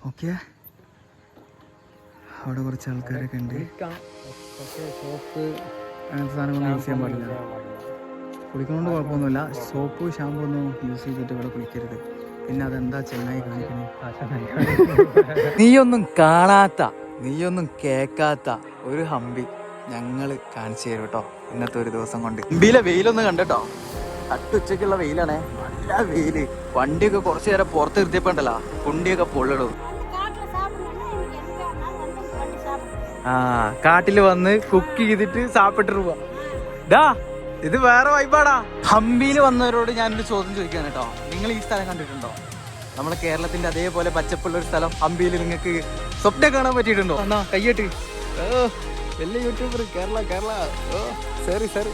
Okay, അവിടെ കുറച്ച് ആൾക്കാരൊക്കെ ഉണ്ട്. അങ്ങനത്തെ സാധനങ്ങളൊന്നും യൂസ് ചെയ്യാൻ പാടില്ല. കുളിക്കുന്നതുകൊണ്ട് കുഴപ്പമൊന്നുമില്ല. സോപ്പ് ഷാമ്പു ഒന്നും യൂസ് ചെയ്തിട്ട് ഇവിടെ കുളിക്കരുത്. പിന്നെ അതെന്താ ചെന്നായി കാണിക്കണേ? നീയൊന്നും കാണാത്ത, നീയൊന്നും കേൾക്കാത്ത ഒരു ഹംപി ഞങ്ങൾ കാണിച്ചു തരും കേട്ടോ ഇന്നത്തെ ഒരു ദിവസം കൊണ്ട്. ഹംപിയിലെ വെയിലൊന്ന് കണ്ടോ, നട്ടുച്ചയ്ക്കുള്ള വെയിലാണേ, നല്ല വെയില്. വണ്ടിയൊക്കെ കുറച്ചു നേരം പുറത്ത് നിർത്തിയപ്പോ ഉണ്ടല്ലോ കുണ്ടിയൊക്കെ പൊള്ളിടും. കാട്ടില് വന്ന് കുക്ക് ചെയ്തിട്ട് സാപ്പിട്ട് പോവാ. ഇത് വേറെ വൈബാടാ. ഹംപിയിൽ വന്നവരോട് ഞാനൊരു ചോദ്യം ചോദിക്കാൻ കേട്ടോ, നിങ്ങൾ ഈ സ്ഥലം കണ്ടിട്ടുണ്ടോ? നമ്മുടെ കേരളത്തിന്റെ അതേപോലെ പച്ചപ്പുള്ള ഒരു സ്ഥലം ഹംപിയിൽ നിങ്ങൾക്ക് സ്വപ്നം കാണാൻ പറ്റിയിട്ടുണ്ടോ? എന്നാ കയ്യട്ട്. വലിയ YouTuber, Kerala Kerala. Sorry sorry.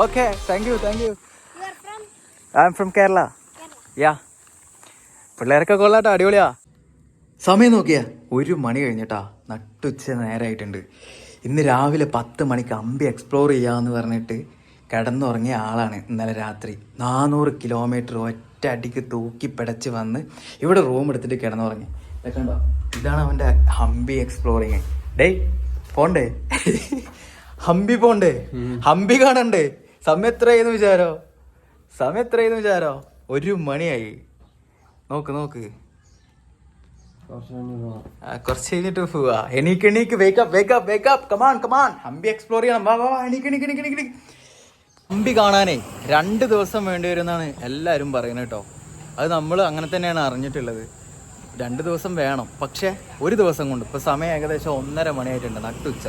Okay, thank you thank you. I am from Kerala. Yeah, പിള്ളേരൊക്കെ കൊള്ളാട്ടോ, അടിപൊളിയാ. സമയം നോക്കിയാ 1 മണി കഴിഞ്ഞിട്ടാ, നട്ടുച്ച നേരമായിട്ടുണ്ട്. ഇന്ന് രാവിലെ 10 മണിക്ക് ഹംപി എക്സ്പ്ലോർ ചെയ്യാമെന്ന് പറഞ്ഞിട്ട് കിടന്നുറങ്ങിയ ആളാണ് ഇന്നലെ രാത്രി. 400 കിലോമീറ്റർ ഒറ്റ അടിക്ക് തൂക്കി പിടച്ച് വന്ന് ഇവിടെ റൂം എടുത്തിട്ട് കിടന്നുറങ്ങി. ഇതൊക്കെ ഉണ്ടോ, ഇതാണ് അവൻ്റെ ഹംപി എക്സ്പ്ലോറിങ്. ഡേയ് പോണ്ടേ, ഹംപി പോണ്ടേ, ഹംപി കാണണ്ടേ? സമയം എത്രയെന്ന് വിചാരോ, സമയം എത്രയെന്ന് വിചാരോ? 1 മണിയായി. നോക്ക് നോക്ക്, കുറച്ച് കഴിഞ്ഞിട്ട് പോവാ. എണീക്ക് എണീക്ക്, wake up wake up wake up, come on come on, Hampi explore ചെയ്യണം. വാ വാ വാ, എണീക്ക് എണീക്ക് എണീക്ക് എണീക്ക്. ഹംപി കാണാനേ 2 ദിവസം വേണ്ടി വരുമെന്നാണ് എല്ലാവരും പറയുന്നത് കേട്ടോ. അത് നമ്മൾ അങ്ങനെ തന്നെയാണ് അറിഞ്ഞിട്ടുള്ളത്. 2 ദിവസം വേണം. പക്ഷേ 1 ദിവസം കൊണ്ട്, ഇപ്പോൾ സമയം ഏകദേശം 1:30 മണിയായിട്ടുണ്ട്, നട്ടുച്ച.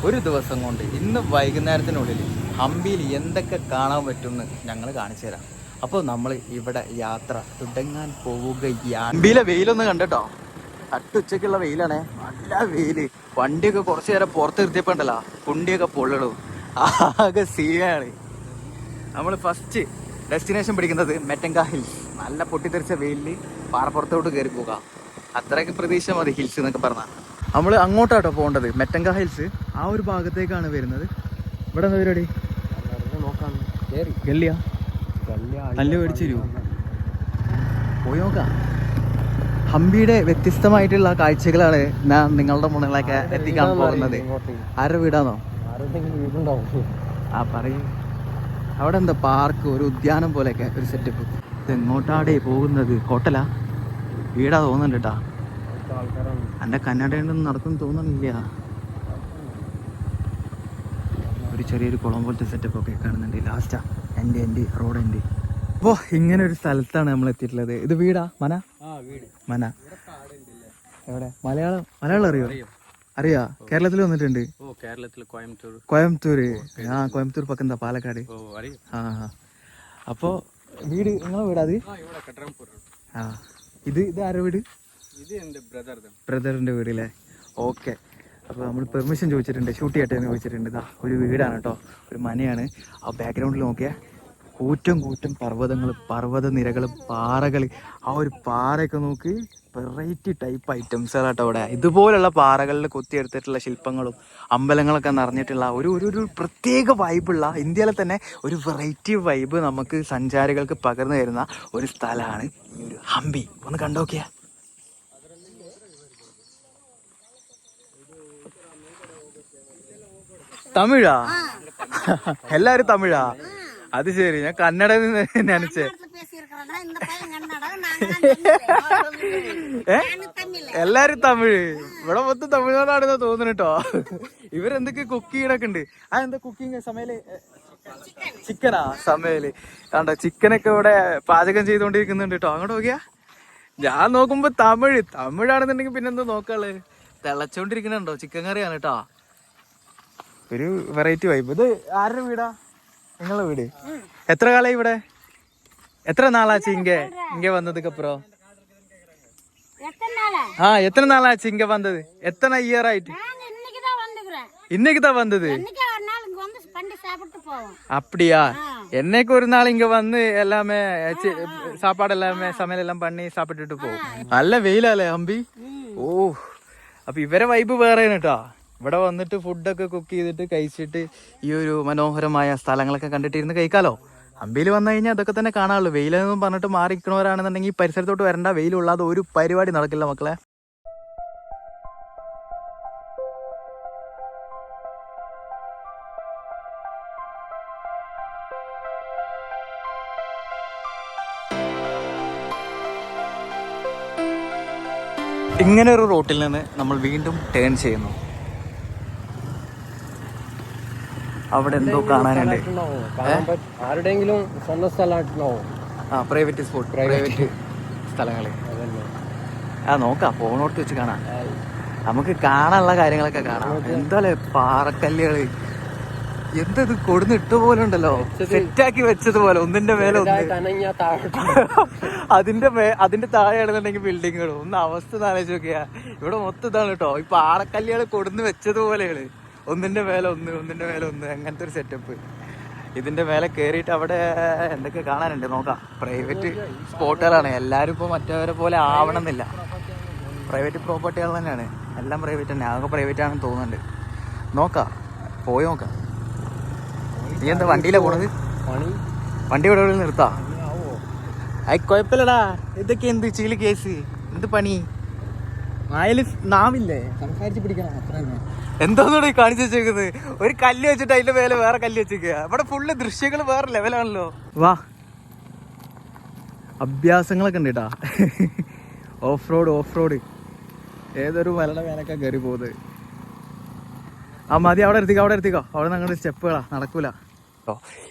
1 ദിവസം കൊണ്ട് ഇന്ന് വൈകുന്നേരത്തിനുള്ളിൽ ഹംപിയിൽ എന്തൊക്കെ കാണാൻ പറ്റുമെന്ന് ഞങ്ങൾ കാണിച്ചു തരാം. അപ്പോൾ നമ്മൾ ഇവിടെ യാത്ര തുടങ്ങാൻ പോവുകയാണ്. ഹംപിയിലെ വെയിലൊന്ന് കണ്ടോ, നട്ടുച്ചയ്ക്കുള്ള വെയിലാണേ, നല്ല വെയില്. വണ്ടിയൊക്കെ കുറച്ചു നേരം പുറത്ത് നിർത്തിയപ്പോ ഉണ്ടല്ലോ കുണ്ടിയൊക്കെ പൊള്ളിടും. ആകെ സീനാണ്. നമ്മൾ ഫസ്റ്റ് ഡെസ്റ്റിനേഷൻ പിടിക്കുന്നത് മെറ്റങ്ക ഹിൽസ്. നല്ല പൊട്ടിത്തെറിച്ച വെയിലിൽ പാറപ്പുറത്തോട്ട് കയറി പോകാം, അത്രയ്ക്ക് പ്രതീക്ഷ മതി ഹിൽസ് എന്നൊക്കെ പറഞ്ഞാൽ. നമ്മൾ അങ്ങോട്ടാട്ടോ പോകേണ്ടത്, മെറ്റങ്ക ഹിൽസ്. ആ ഒരു ഭാഗത്തേക്കാണ് വരുന്നത്. ഇവിടെ എന്താ പരിപാടി? ഗല്ലിയാ നല്ല മേടിച്ചു തരുമോ? പോയി നോക്കാം. ഹംപിയുടെ വ്യത്യസ്തമായിട്ടുള്ള കാഴ്ചകളാണ് ഞാൻ നിങ്ങളുടെ മുന്നിലൊക്കെ എത്തിക്കാൻ പോകുന്നത്. ആരുടെ വീടാണോ? ആ പറയൂ. അവിടെ എന്താ പാർക്ക്, ഒരു ഉദ്യാനം പോലെയൊക്കെ ഒരു സെറ്റപ്പ്. ഇത് എങ്ങോട്ടാടെ പോകുന്നത്? ഹോട്ടലാ വീടാ തോന്നുന്നുണ്ട് കേട്ടാ. എൻ്റെ കന്നഡയൊന്നും നടക്കും തോന്നുന്നില്ല. ഒരു ചെറിയൊരു കുളം പോലത്തെ സെറ്റപ്പ് ഒക്കെ കാണുന്നുണ്ട്. ലാസ്റ്റാ എൻ്റെ റോഡ് എൻ്റെ. അപ്പോൾ ഇങ്ങനെ ഒരു സ്ഥലത്താണ് നമ്മൾ എത്തിയിട്ടുള്ളത്. ഇത് വീടാ? മന മന എവിടെ? മലയാളം അറിയോ? അറിയാ? കേരളത്തിൽ വന്നിട്ടുണ്ട്. കോയമ്പത്തൂര്. കോയമ്പത്തൂർ പക്കം എന്താ പാലക്കാട്. അപ്പോ വീട് നിങ്ങളെ വീടാ അത്? ഇത് ആരുടെ വീട്? ബ്രദറിന്റെ വീടല്ലേ? ഓക്കെ. അപ്പോൾ നമ്മൾ പെർമിഷൻ ചോദിച്ചിട്ടുണ്ട്, ഷൂട്ട് ചെയ്യട്ടെ എന്ന് ചോദിച്ചിട്ടുണ്ട്. ഇതാ ഒരു വീടാണ് കേട്ടോ, ഒരു മനയാണ്. ആ ബാക്ക്ഗ്രൗണ്ടിൽ നോക്കിയാൽ കൂറ്റം പർവ്വതങ്ങൾ, പർവ്വത നിരകൾ, പാറകൾ. ആ ഒരു പാറയൊക്കെ നോക്ക്, വെറൈറ്റി ടൈപ്പ് ഐറ്റംസുകളാട്ടോ അവിടെ. ഇതുപോലുള്ള പാറകളിൽ കൊത്തിയെടുത്തിട്ടുള്ള ശില്പങ്ങളും അമ്പലങ്ങളൊക്കെ നിറഞ്ഞിട്ടുള്ള ഒരു പ്രത്യേക വൈബുള്ള, ഇന്ത്യയിലെ തന്നെ ഒരു വെറൈറ്റി വൈബ് നമുക്ക് സഞ്ചാരികൾക്ക് പകർന്നു തരുന്ന ഒരു സ്ഥലമാണ് ഈ ഒരു ഹംപി. ഒന്ന് കണ്ടോക്കിയാ. തമിഴാ? എല്ലാരും തമിഴാ? അത് ശരി, ഞാൻ കന്നഡ നനച്ചേ. എല്ലാരും തമിഴ്. ഇവിടെ മൊത്തം തമിഴ്നാടാണെന്ന് തോന്നുന്നു കേട്ടോ. ഇവരെന്തൊക്കെ കുക്ക് ചെയ്യണൊക്കെ ഉണ്ട്. എന്താ കുക്കിങ് സമയല്? ചിക്കനാ സമയല്. കണ്ടോ, ചിക്കനൊക്കെ ഇവിടെ പാചകം ചെയ്തോണ്ടിരിക്കുന്നുണ്ട് കേട്ടോ. അങ്ങോട്ട് നോക്കിയാ. ഞാൻ നോക്കുമ്പോ തമിഴാണെന്നുണ്ടെങ്കിൽ പിന്നെന്താ നോക്കാള്. തിളച്ചോണ്ടിരിക്കണുണ്ടോ? ചിക്കൻ കറിയാണ് കേട്ടോ. ഒരു വെറൈറ്റി വൈബ്. ഇത് ആരുടെ വീടാ? നിങ്ങളെ വീട്? എത്ര കാലായി ഇവിടെ? എത്ര നാളാச்சு ഇങ്ങ വന്നதுக்கு அப்புறம்? எத்தனை நாளாச்சு இங்க வந்தது? எத்தனை இயர் ஆயிட்டு? இன்னைக்கு தான் வந்தது. அப்படியா? என்னைக்கு ஒரு நாள் இங்க வந்து எல்லாமே சாப்பாடு எல்லாமே சமையல் எல்லாம் பண்ணி சாப்பிட்டுட்டு போவோம். நல்ல വെയിലല്ലേ ഹംപി? ഓ, അപ്പൊ ഇവരെ വൈബ് വേറെയാണ് കേട്ടോ. ഇവിടെ വന്നിട്ട് ഫുഡൊക്കെ കുക്ക് ചെയ്തിട്ട് കഴിച്ചിട്ട് ഈ ഒരു മനോഹരമായ സ്ഥലങ്ങളൊക്കെ കണ്ടിട്ടിരുന്ന് കഴിക്കാലോ. ഹംപിയിൽ വന്നു കഴിഞ്ഞാൽ അതൊക്കെ തന്നെ കാണാനുള്ളൂ. വെയിലെന്നും പറഞ്ഞിട്ട് മാറിക്കണവരാണെന്നുണ്ടെങ്കിൽ ഈ പരിസരത്തോട്ട് വരണ്ട. വെയിലുള്ളാതെ ഒരു പരിപാടി നടക്കില്ല മക്കളെ. ഇങ്ങനെ ഒരു റൂട്ടിൽ നിന്ന് നമ്മൾ വീണ്ടും ടേൺ ചെയ്യുന്നു. അവിടെ എന്തോ കാണാനുണ്ട്. ആരുടെയെങ്കിലും സ്വന്തം സ്ഥലമായിട്ടുണ്ടാവോ? പ്രൈവറ്റ് സ്പോട്ട്, പ്രൈവറ്റ് സ്ഥലങ്ങള്. നോക്കാം, ഫോണോട്ട് വെച്ച് കാണാം. നമുക്ക് കാണാനുള്ള കാര്യങ്ങളൊക്കെ കാണാം. എന്താല്ലേ പാറക്കല്ലുകള്, എന്തത് കൊടുന്ന് ഇട്ട പോലെ ഉണ്ടല്ലോ, സെറ്റാക്കി വെച്ചതുപോലെ ഒന്നിന്റെ മേലെ അതിന്റെ താഴെയാണെന്നുണ്ടെങ്കിൽ ബിൽഡിങ്ങുകളും. ഒന്ന് അവസ്ഥ ആലോചിച്ച് നോക്കിയാ. ഇവിടെ മൊത്തം ഇതാണ് കേട്ടോ, ഈ പാറക്കല്ലുകൾ കൊടുന്ന് വെച്ചതുപോലെയാണ്. ഒന്നിന്റെ മേലെ ഒന്ന്, ഒന്നിന്റെ മേലെ ഒന്ന്, അങ്ങനത്തെ ഒരു സെറ്റപ്പ്. ഇതിന്റെ മേലെ കയറിയിട്ട് അവിടെ എന്തൊക്കെ കാണാനുണ്ട് നോക്കാം. പ്രൈവറ്റ് സ്പോട്ടുകളാണ്. എല്ലാരും ഇപ്പൊ മറ്റവരെ പോലെ ആവണമെന്നില്ല. പ്രൈവറ്റ് പ്രോപ്പർട്ടികൾ തന്നെയാണ്, എല്ലാം പ്രൈവറ്റ് തന്നെ. ആകെ പ്രൈവറ്റ് ആണെന്ന് തോന്നുന്നുണ്ട്. നോക്കാം, പോയി നോക്കാം. നീ എന്താ വണ്ടിയിലാ പോണത്? വണ്ടി ഇവിടെ നിർത്താ? അത് കുഴപ്പമില്ലടാ. ഇതൊക്കെ എന്ത് ചീല് കേസ്, എന്ത് പണി? നായല് നാവില്ലേ, സംസാരിച്ച് പിടിക്കണം, അത്ര തന്നെ. എന്തോന്നോട് കാണിച്ചു വെച്ചേക്കുന്നത്? ഒരു കല്ല് വെച്ചിട്ട് അതിന്റെ മേലെ വേറെ കല്ല് വെച്ചേക്കുക. ഇവിടെ ഫുള്ള് ദൃശ്യങ്ങൾ വേറെ ലെവലാണല്ലോ. വാ, അഭ്യാസങ്ങളൊക്കെ ഉണ്ട് കേട്ടാ. ഓഫ് റോഡ് ഏതൊരു മലയുടെ മേലൊക്കെ കയറി പോകുന്നത്. മതി, അവിടെ എത്തിക്കോ. അവിടെ ഞങ്ങളുടെ സ്റ്റെപ്പുകളാ, നടക്കൂല.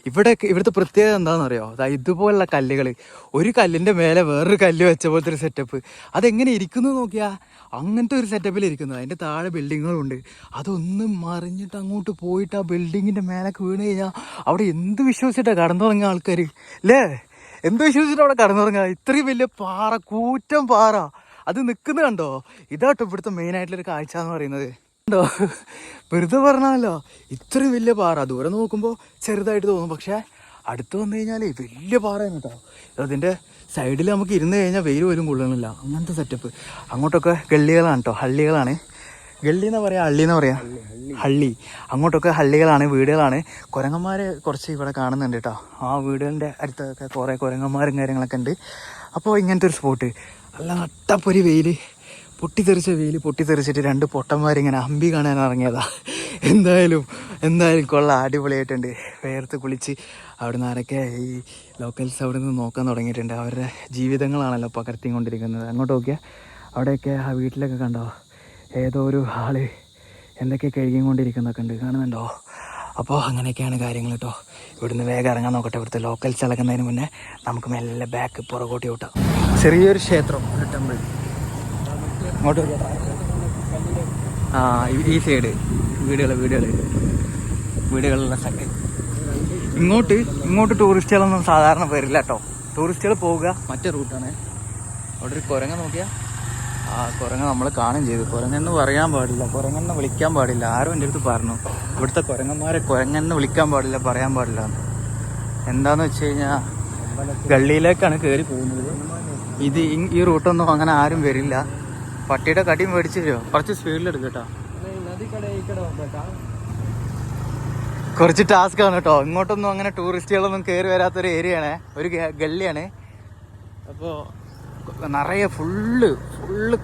ഇവിടുത്തെ പ്രത്യേകത എന്താണെന്നറിയോ? ഇതുപോലുള്ള കല്ലുകൾ, ഒരു കല്ലിന്റെ മേലെ വേറൊരു കല്ല് വെച്ച പോലത്തെ ഒരു സെറ്റപ്പ്. അതെങ്ങനെ ഇരിക്കുന്നു നോക്കിയാ, അങ്ങനത്തെ ഒരു സെറ്റപ്പിൽ ഇരിക്കുന്നത്. അതിന്റെ താഴെ ബിൽഡിങ്ങുകളുണ്ട്. അതൊന്നും മറിഞ്ഞിട്ട് അങ്ങോട്ട് പോയിട്ട് ആ ബിൽഡിങ്ങിന്റെ മേലൊക്കെ വീണ് കഴിഞ്ഞാൽ അവിടെ എന്ത് വിശ്വസിച്ചിട്ടാണ് കടന്നുറങ്ങിയ ആൾക്കാർ അല്ലേ? എന്ത് വിശ്വസിച്ചിട്ട് അവിടെ കടന്നുറങ്ങുക? ഇത്രയും വലിയ പാറ, കൂറ്റം പാറ, അത് നിൽക്കുന്നത് കണ്ടോ? ഇതാട്ടോ ഇവിടുത്തെ മെയിൻ ആയിട്ടുള്ളൊരു കാഴ്ച എന്ന് പറയുന്നത്. ോ വെറുതെ പറഞ്ഞാലോ, ഇത്രയും വലിയ പാറ. ദൂരെ നോക്കുമ്പോൾ ചെറുതായിട്ട് തോന്നും, പക്ഷെ അടുത്ത് വന്നു കഴിഞ്ഞാൽ വലിയ പാറയാണ് കേട്ടോ. അതിൻ്റെ സൈഡിൽ നമുക്ക് ഇരുന്ന് കഴിഞ്ഞാൽ വെയിൽ പോലും കൊള്ളണില്ല, അങ്ങനത്തെ സെറ്റപ്പ്. അങ്ങോട്ടൊക്കെ ഗള്ളികളാണ് കേട്ടോ, ഹള്ളികളാണ്. ഗള്ളി എന്ന് പറയാം, ഹള്ളി എന്ന് പറയാം, ഹള്ളി. അങ്ങോട്ടൊക്കെ ഹള്ളികളാണ്, വീടുകളാണ്. കുരങ്ങന്മാരെ കുറച്ച് ഇവിടെ കാണുന്നുണ്ട് കേട്ടോ. ആ വീടുകളുടെ അടുത്തൊക്കെ കുറേ കുരങ്ങന്മാരും കാര്യങ്ങളൊക്കെ ഉണ്ട്. അപ്പോൾ ഇങ്ങനത്തെ ഒരു സ്പോട്ട്, നല്ല നട്ടപ്പൊരി വെയിൽ, പൊട്ടിത്തെറിച്ചിട്ട് രണ്ട് പൊട്ടന്മാരിങ്ങനെ അമ്പി കാണാൻ ഇറങ്ങിയതാ. എന്തായാലും കൊള്ളാം, അടിപൊളിയായിട്ടുണ്ട്. വേർത്ത് കുളിച്ച് അവിടെ നിന്ന് ആരൊക്കെ ഈ ലോക്കൽസ് അവിടെ നിന്ന് നോക്കാൻ തുടങ്ങിയിട്ടുണ്ട്. അവരുടെ ജീവിതങ്ങളാണല്ലോ പകർത്തിക്കൊണ്ടിരിക്കുന്നത്. അങ്ങോട്ട് നോക്കിയാൽ അവിടെയൊക്കെ ആ വീട്ടിലൊക്കെ കണ്ടോ, ഏതോ ഒരു ആള് എന്തൊക്കെ കഴുകിക്കൊണ്ടിരിക്കുന്നൊക്കെ ഉണ്ട്, കാണുന്നുണ്ടോ? അപ്പോൾ അങ്ങനെയൊക്കെയാണ് കാര്യങ്ങൾ കേട്ടോ. ഇവിടുന്ന് വേഗം ഇറങ്ങാൻ നോക്കട്ടെ. ഇവിടുത്തെ ലോക്കൽസ് ഇളകുന്നതിന് മുന്നേ നമുക്ക് മെല്ലെ ബാക്ക് പുറകോട്ട് വിട്ടാം. ചെറിയൊരു ക്ഷേത്രം, ഒരു ടെമ്പിൾ. അങ്ങോട്ട് ഈ സൈഡ് വീടുകളുള്ള സൈഡ്. ഇങ്ങോട്ട് ടൂറിസ്റ്റുകളൊന്നും സാധാരണ വരില്ല കേട്ടോ. ടൂറിസ്റ്റുകൾ പോവുക മറ്റേ റൂട്ടാണ്. അവിടെ ഒരു കുരങ്ങ നോക്കിയാൽ ആ കുരങ്ങ നമ്മൾ കാണുകയും ചെയ്തു. കുരങ്ങെന്ന് പറയാൻ പാടില്ല, കുരങ്ങെന്ന് വിളിക്കാൻ പാടില്ല. ആരും എൻ്റെ അടുത്ത് പറഞ്ഞു, ഇവിടുത്തെ കുരങ്ങന്മാരെ കുരങ്ങെന്ന് വിളിക്കാൻ പാടില്ല, പറയാൻ പാടില്ല. എന്താന്ന് വെച്ച് കഴിഞ്ഞാൽ ഗള്ളിയിലേക്കാണ് കയറി പോകുന്നത്. ഈ റൂട്ടൊന്നും അങ്ങനെ ആരും വരില്ല. പട്ടിയുടെ കടിയും മേടിച്ചു തരുമോ? കുറച്ച് സ്പീഡിലെടുക്കും കേട്ടോ. കുറച്ച് ടാസ്ക് ആണ് കേട്ടോ. ഇങ്ങോട്ടൊന്നും അങ്ങനെ ടൂറിസ്റ്റുകളൊന്നും കയറി വരാത്തൊരു ഏരിയയാണ്, ഒരു ഗള്ളിയാണ്. അപ്പോൾ നിറയെ ഫുള്ള്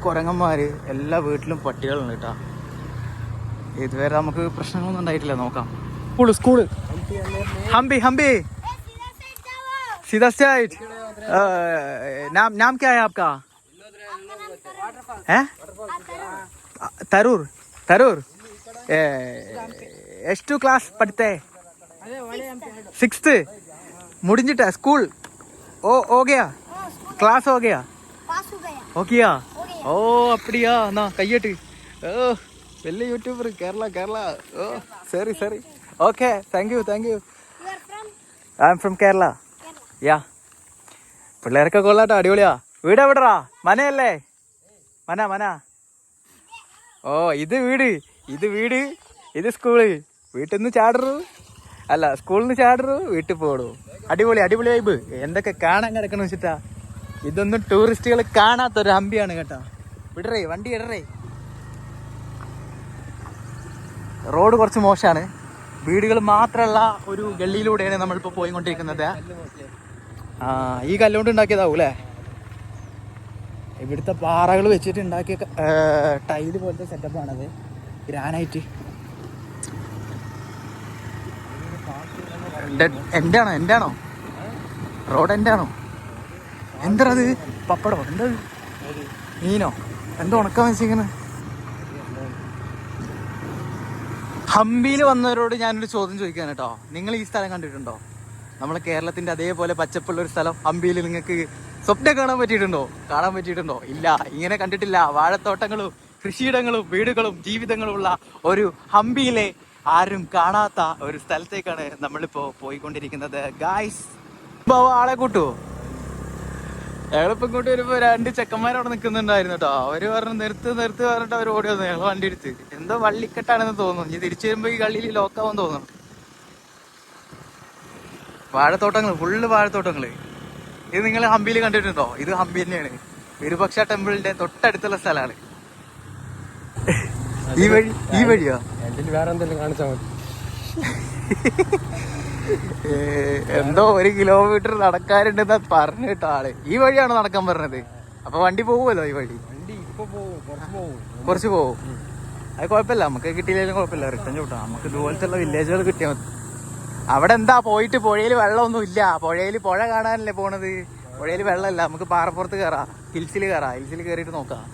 കുരങ്ങന്മാര്, എല്ലാ വീട്ടിലും പട്ടികളുണ്ട് കേട്ടോ. ഇതുവരെ നമുക്ക് പ്രശ്നങ്ങളൊന്നും ഉണ്ടായിട്ടില്ല. നോക്കാം. സ്കൂള് ഹംപി सीधा साइड। नाम क्या है आपका? है तरूर। ಎಷ್ಟು ಕ್ಲಾಸ್ ಪಡ್ತೆ? 6th मुड़िंजिटा स्कूल हो गया, क्लास हो गया, हो गया। ओ அப்படியா? ना கையட்டு. ஓ வெள்ளை യൂട്യൂബർ കേരള. ഓ sorry. Okay, thank you. I am from Kerala. Yeah. പിള്ളേരൊക്കെ കൊള്ളാട്ടോ, അടിപൊളിയാ. വീട് എവിടെടാ? മനയല്ലേ? മന. ഓ ഇത് വീട്, ഇത് സ്കൂള്. വീട്ടിൽ നിന്ന് ചാടറു, അല്ല സ്കൂളിൽ നിന്ന് ചാടറു, വീട്ടിൽ പോടൂ. അടിപൊളി വൈബ്. എന്തൊക്കെ കാണാൻ കിടക്കണ വെച്ചിട്ടാ. ഇതൊന്നും ടൂറിസ്റ്റുകൾ കാണാത്തൊരു ഹംപിയാണ് കേട്ടോ. വണ്ടി ഇടറേ. റോഡ് കുറച്ച് മോശമാണ്. വീടുകൾ മാത്രമുള്ള ഒരു ഗള്ളിയിലൂടെയാണ് നമ്മളിപ്പോൾ പോയിക്കൊണ്ടിരിക്കുന്നത്. ഈ കല്ലുകൊണ്ട് ഉണ്ടാക്കിയതാവും അല്ലേ? ഇവിടുത്തെ പാറകൾ വെച്ചിട്ട് ഉണ്ടാക്കിയ ടൈല് പോലത്തെ സെറ്റപ്പാണത്, ഗ്രാനൈറ്റ്. എൻ്റെ ആണോ റോഡ്? എൻ്റെ ആണോ? എന്താ അത്? പപ്പടോ? എന്താ മീനോ? എന്താ ഉണക്കാൻ വെച്ചിരിക്കുന്നത്? ഹംപിയിൽ വന്നവരോട് ഞാനൊരു ചോദ്യം ചോദിക്കാൻ കേട്ടോ. നിങ്ങൾ ഈ സ്ഥലം കണ്ടിട്ടുണ്ടോ? നമ്മളെ കേരളത്തിന്റെ അതേപോലെ പച്ചപ്പുള്ള ഒരു സ്ഥലം ഹംപിയിൽ നിങ്ങൾക്ക് സ്വപ്നം കാണാൻ പറ്റിയിട്ടുണ്ടോ? ഇല്ല, ഇങ്ങനെ കണ്ടിട്ടില്ല. വാഴത്തോട്ടങ്ങളും കൃഷിയിടങ്ങളും വീടുകളും ജീവിതങ്ങളും ഉള്ള ഒരു ഹംപിയിലെ ആരും കാണാത്ത ഒരു സ്ഥലത്തേക്കാണ് നമ്മളിപ്പോ പോയിക്കൊണ്ടിരിക്കുന്നത്. ഗായ്സ്, ആളെ കൂട്ടുവോ? ഞങ്ങളിപ്പോ ഇങ്ങോട്ട് വരുമ്പോ 2 ചെക്കന്മാരവിടെ നിൽക്കുന്നുണ്ടായിരുന്നു കേട്ടോ. അവര് പറഞ്ഞു നിർത്ത് പറഞ്ഞിട്ട് അവർ ഓടി വന്നു. ഞങ്ങൾ വണ്ടി എടുത്ത് എന്തോ വള്ളിക്കെട്ടാണെന്ന് തോന്നുന്നു. ഇനി തിരിച്ചു വരുമ്പോ ഈ കള്ളിയിൽ ലോക്കാവാൻ തോന്നുന്നു. വാഴത്തോട്ടങ്ങള്, ഫുള്ള് വാഴത്തോട്ടങ്ങള്. ഇത് നിങ്ങൾ ഹംപിയിൽ കണ്ടിട്ടുണ്ടോ? ഇത് ഹംപി തന്നെയാണ്. വിരുപക്ഷ ടെമ്പിളിന്റെ തൊട്ടടുത്തുള്ള സ്ഥലമാണ്. ഈ വഴിയോ? വേറെ എന്തെങ്കിലും കാണിച്ചാൽ മതി. എന്തോ 1 കിലോമീറ്റർ നടക്കാറുണ്ടെന്നാ പറഞ്ഞു കേട്ടോ ആള്. ഈ വഴിയാണോ നടക്കാൻ പറഞ്ഞത്? അപ്പൊ വണ്ടി പോകുമല്ലോ ഈ വഴി. കുറച്ച് പോവും. അത് കുഴപ്പമില്ല, നമുക്ക് കിട്ടിയില്ലെങ്കിലും കുഴപ്പമില്ല. റിട്ടേൺ ചൂട്ടാ. നമുക്ക് ഇതുപോലത്തെ വില്ലേജുകൾ കിട്ടിയാൽ മതി. അവിടെ എന്താ പോയിട്ട് പുഴയിൽ വെള്ളമൊന്നും ഇല്ല. പുഴ കാണാനല്ലേ പോണത്. പുഴയിൽ വെള്ളമില്ല. നമുക്ക് പാറപ്പുറത്ത് കയറാം, ഹിൽസിൽ കയറിയിട്ട് നോക്കാം.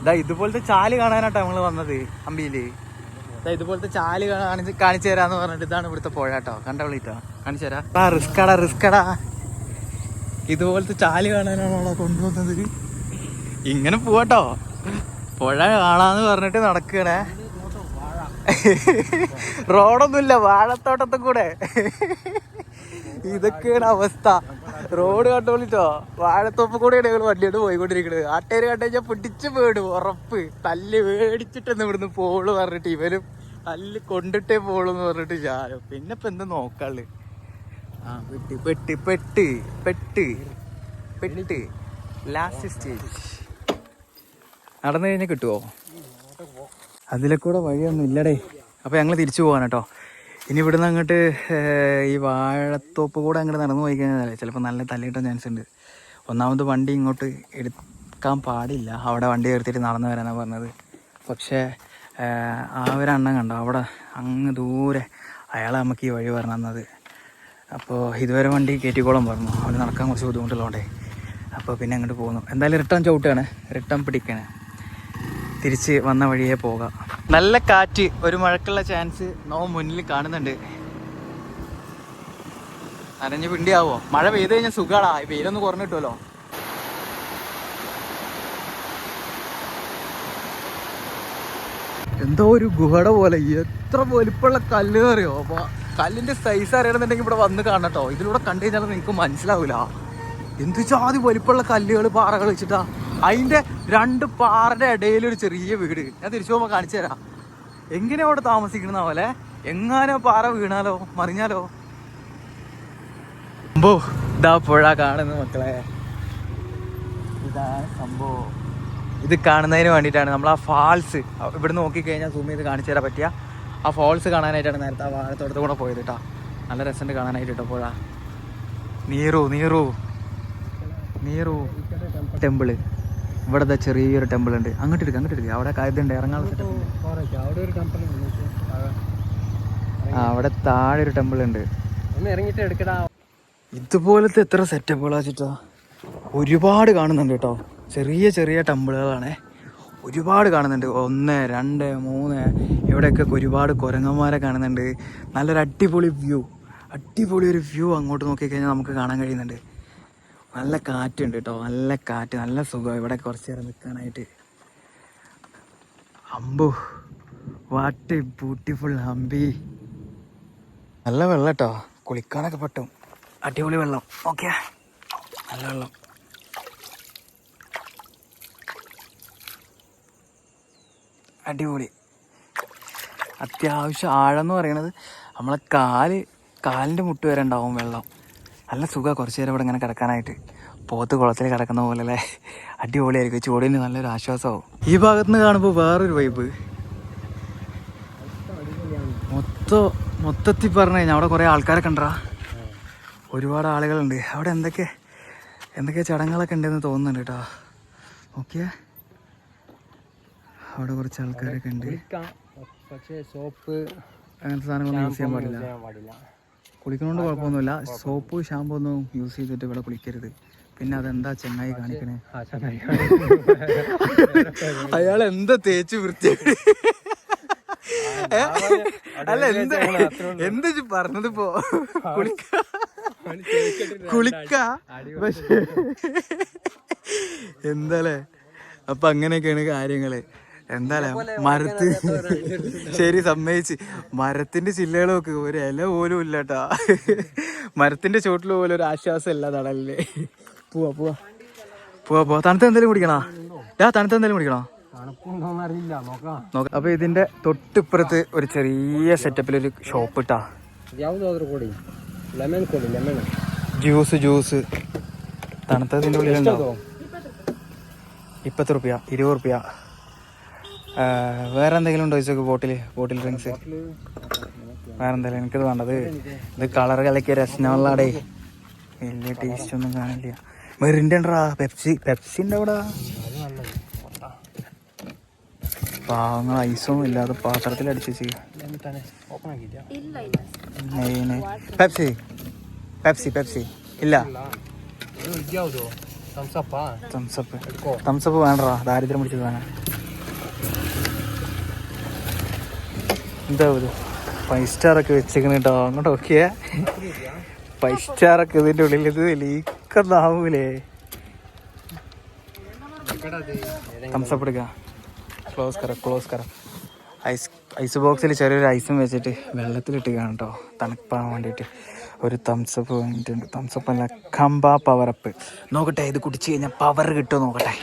ഇതാ ഇതുപോലത്തെ ചാല് കാണാനാട്ടോ നമ്മള് വന്നത് ഹംപിയില്. ഇതുപോലത്തെ ചാല് കാണിച്ചു തരാന്ന് പറഞ്ഞിട്ട് ഇതാണ് ഇവിടുത്തെ പുഴ കേട്ടോ. കണ്ടവിളിട്ടോ, കാണിച്ചു തരാം. റിസ്കടാ. ഇതുപോലത്തെ ചാല് കാണാനാണോ കൊണ്ടുവന്നത്? ഇങ്ങനെ പോവാട്ടോ. പുഴ കാണാന്ന് പറഞ്ഞിട്ട് നടക്കണേ. റോഡൊന്നുമില്ല, വാഴത്തോട്ടത്തിൽ കൂടെ. ഇതൊക്കെയാണ് അവസ്ഥ. റോഡ് കണ്ടോളിട്ടോ, വാഴത്തോപ്പ് കൂടെയാണ് ഞങ്ങൾ വണ്ടിയോട് പോയിക്കൊണ്ടിരിക്കുന്നത്. ആട്ടേര് കണ്ടുകഴിഞ്ഞാൽ പിടിച്ചു പോയിടും ഉറപ്പ്. തല്ല് മേടിച്ചിട്ടെന്ന് ഇവിടുന്ന് പോള് പറഞ്ഞിട്ട് ഇവരും തല്ല് കൊണ്ടിട്ടേ പോളെന്ന് പറഞ്ഞിട്ട് ഞാനും. പിന്നെ ഇപ്പൊ എന്ത് നോക്കാള്. പെട്ട് ലാസ്റ്റ് സ്റ്റേജ്. നടന്നു കഴിഞ്ഞാൽ കിട്ടുവോ? അതിലെ കൂടെ വഴിയൊന്നും ഇല്ലടേ. അപ്പോൾ ഞങ്ങൾ തിരിച്ചു പോകാൻ കേട്ടോ. ഇനി ഇവിടുന്ന് അങ്ങോട്ട് ഈ വാഴത്തോപ്പ് കൂടെ അങ്ങോട്ട് നടന്നു പോയി കഴിഞ്ഞാൽ ചിലപ്പോൾ നല്ല തല്ലിയിട്ടാൻ ചാൻസ് ഉണ്ട്. ഒന്നാമത് വണ്ടി ഇങ്ങോട്ട് എടുക്കാൻ പാടില്ല. അവിടെ വണ്ടി എടുത്തിട്ട് നടന്നു വരാനാണ് പറഞ്ഞത്. പക്ഷേ ആ ഒരു അണ്ണൻ കണ്ടോ അവിടെ അങ്ങ് ദൂരെ, അയാളെ നമുക്ക് ഈ വഴി പറഞ്ഞു തന്നത്. അപ്പോൾ ഇതുവരെ വണ്ടി കയറ്റിക്കോളം പറഞ്ഞു. അവന് നടക്കാൻ കുറച്ച് ബുദ്ധിമുട്ടുള്ളതുകൊണ്ടേ. അപ്പോൾ പിന്നെ അങ്ങോട്ട് പോകുന്നു. എന്തായാലും റിട്ടേൺ ചവിട്ടുകയാണ്, റിട്ടേൺ പിടിക്കണേ. തിരിച്ച് വന്ന വഴിയേ പോകാം. നല്ല കാറ്റ്, ഒരു മഴക്കുള്ള ചാൻസ് മുന്നിൽ കാണുന്നുണ്ട്. നനഞ്ഞ് പിണ്ടിയാവോ? മഴ പെയ്ത് കഴിഞ്ഞാൽ സുഖാടാ. വെയിലൊന്ന് കുറഞ്ഞിട്ടുമല്ലോ. എന്തോ ഒരു ഗുഹട പോലെ. എത്ര വലിപ്പമുള്ള കല്ല് അറിയോ? അപ്പൊ കല്ലിന്റെ സൈസ് അറിയണമെന്നുണ്ടെങ്കിൽ ഇവിടെ വന്ന് കാണട്ടോ. ഇതിലൂടെ കണ്ടു കഴിഞ്ഞാൽ നിങ്ങൾക്ക് മനസ്സിലാവൂല. എന്ത് ജാതി വലിപ്പമുള്ള കല്ലുകൾ, പാറകൾ വെച്ചിട്ടാ. അതിന്റെ 2 പാറയുടെ ഇടയിൽ ഒരു ചെറിയ വീട്. ഞാൻ തിരിച്ചു പോകുമ്പോൾ കാണിച്ചു തരാം. എങ്ങനെയാ അവിടെ താമസിക്കണ പോലെ. എങ്ങാനോ പാറ വീണാലോ മറിഞ്ഞാലോ. ഇതാ പുഴ കാണുന്നു മക്കളെ. ഇതാണ് സംഭവം. ഇത് കാണുന്നതിന് വേണ്ടിയിട്ടാണ് നമ്മൾ ആ ഫാൾസ് ഇവിടെ നോക്കിക്കഴിഞ്ഞാൽ സൂം ചെയ്ത് കാണിച്ചു തരാൻ പറ്റിയ ആ ഫാൾസ് കാണാനായിട്ടാണ് നേരത്തെ ആ വാഴത്തോട്ടത്ത് കൂടെ പോയത് കേട്ടോ. നല്ല രസമുണ്ട് കാണാനായിട്ട് കേട്ടോ പുഴ. നീറു ടെമ്പിള്. ഇവിടെ ചെറിയൊരു ടെമ്പിൾ ഉണ്ട്. അങ്ങോട്ട് എടുക്കുക. അവിടെ ഇതുണ്ട്, ഇറങ്ങാനുള്ള. അവിടെ താഴെ ഒരു ടെമ്പിൾ ഉണ്ട്. ഇതുപോലത്തെ എത്ര സെറ്റപ്പുകളാ വെച്ചിട്ടാ. ഒരുപാട് കാണുന്നുണ്ട് കേട്ടോ. ചെറിയ ടെമ്പിളുകളാണേ. ഒരുപാട് കാണുന്നുണ്ട്. 1, 2, 3. ഇവിടെയൊക്കെ ഒരുപാട് കുരങ്ങന്മാരെ കാണുന്നുണ്ട്. നല്ലൊരു അടിപൊളി ഒരു വ്യൂ അങ്ങോട്ട് നോക്കിക്കഴിഞ്ഞാൽ നമുക്ക് കാണാൻ കഴിയുന്നുണ്ട്. നല്ല കാറ്റുണ്ട് കേട്ടോ. നല്ല കാറ്റ്, നല്ല സുഖം ഇവിടെ കുറച്ച് നേരം നിൽക്കാനായിട്ട്. What a beautiful Hampi. നല്ല വെള്ളം കേട്ടോ, കുളിക്കാനൊക്കെ പറ്റും. അടിപൊളി വെള്ളം. ഓക്കെ, നല്ല വെള്ളം. അടിപൊളി. അത്യാവശ്യം ആഴം എന്ന് പറയണത് നമ്മളെ കാലിൻ്റെ മുട്ട് വരെ ഉണ്ടാവും വെള്ളം. നല്ല സുഖമാണ് കുറച്ച് നേരം ഇവിടെ ഇങ്ങനെ കിടക്കാനായിട്ട്. പോത്ത് കുളത്തിൽ കിടക്കുന്ന പോലെ അല്ലേ. അടിപൊളിയായിരിക്കും. ചൂടിന് നല്ലൊരു ആശ്വാസമാവും. ഈ ഭാഗത്ത് നിന്ന് കാണുമ്പോൾ വേറൊരു വൈബ്. മൊത്തത്തിൽ പറഞ്ഞു കഴിഞ്ഞാൽ അവിടെ കുറേ ആൾക്കാരൊക്കെ ഉണ്ടാ. ഒരുപാട് ആളുകളുണ്ട് അവിടെ. എന്തൊക്കെ ചടങ്ങുകളൊക്കെ ഉണ്ടെന്ന് തോന്നുന്നുണ്ട് കേട്ടോ. ഓക്കെ, അവിടെ കുറച്ച് ആൾക്കാരൊക്കെ ഉണ്ട്. പക്ഷേ സോപ്പ് അങ്ങനത്തെ സാധനങ്ങളൊന്നും യൂസ് ചെയ്യാൻ പാടില്ല. കുളിക്കണോണ്ട് കുഴപ്പമൊന്നുമില്ല. സോപ്പ് ഷാമ്പു ഒന്നും യൂസ് ചെയ്തിട്ട് ഇവിടെ കുളിക്കരുത്. പിന്നെ അതെന്താ ചെങ്ങായി കാണിക്കണേ? ആ ചങ്ങായി അയാൾ എന്താ തേച്ച് വൃത്തിയായി? അല്ല എന്താ പറഞ്ഞതിപ്പോ? കുളിക്ക പക്ഷേ എന്താലേ. അപ്പൊ അങ്ങനെയൊക്കെയാണ് കാര്യങ്ങള്. എന്താലേ ശരി സമ്മതിച്ച്. മരത്തിന്റെ ചില്ലകളൊക്കെ ഒരു ഇല പോലും ഇല്ല കേട്ടാ. മരത്തിന്റെ ചോട്ടിൽ പോലും ഒരു ആശ്വാസം ഇല്ല തടലില്. പോവാ പോവാ പോവാ പോവാ. തണുത്ത എന്തെങ്കിലും കുടിക്കണോ? തണുത്ത എന്തെങ്കിലും കുടിക്കണോ? നോക്കാം. അപ്പൊ ഇതിന്റെ തൊട്ടിപ്പുറത്ത് ഒരു ചെറിയ സെറ്റപ്പിലൊരു ഷോപ്പ് ഇട്ടാ. ജ്യൂസ് തണുത്തതിന്റെ ഉള്ളിലുണ്ടാവും. 20 റുപ്യ 20 റുപ്യ. വേറെ എന്തെങ്കിലും ഉണ്ടോ ചോദിച്ചോക്ക്? ബോട്ടിൽ ഡ്രിങ്ക്സ് വേറെ എന്തെങ്കിലും? എനിക്കത് വേണ്ടത്. ഇത് കളർ കലക്കിയ രസനവെള്ളാടേ. വലിയ ടേസ്റ്റ് ഒന്നും കാണില്ല. മെറിൻ്റെ ഉണ്ടോ? പെപ്സി ഉണ്ട് അവിടെ. പാവങ്ങൾ ഐസൊന്നും ഇല്ലാതെ പാത്രത്തിൽ അടിച്ചു വെച്ച്. പെപ്സി ഇല്ല. തംസപ്പ് വേണ്ടടാ, ദാരിദ്ര്യം പിടിച്ചത് വേണം. എന്താ ഇത് 5 സ്റ്റാറൊക്കെ വെച്ചേക്കണ കേട്ടോ. അങ്ങോട്ട് നോക്കിയേ, 5 സ്റ്റാറൊക്കെ ഇതിൻ്റെ ഉള്ളിൽ. ഇത് ലീക്കൊന്നാവൂലേ? തംസപ്പ് എടുക്കാം. ക്ലോസ് കറ. ഐസ് ബോക്സിൽ ചെറിയൊരു ഐസും വെച്ചിട്ട് വെള്ളത്തിലിട്ട് കാണാം കേട്ടോ, തണുപ്പാൻ വേണ്ടിയിട്ട്. ഒരു തംസപ്പ് വാങ്ങിയിട്ടുണ്ട്. തംസപ്പ് അല്ല, കമ്പ പവറപ്പ്. നോക്കട്ടെ ഇത് കുടിച്ച് കഴിഞ്ഞാൽ പവർ കിട്ടുമോ നോക്കട്ടെ.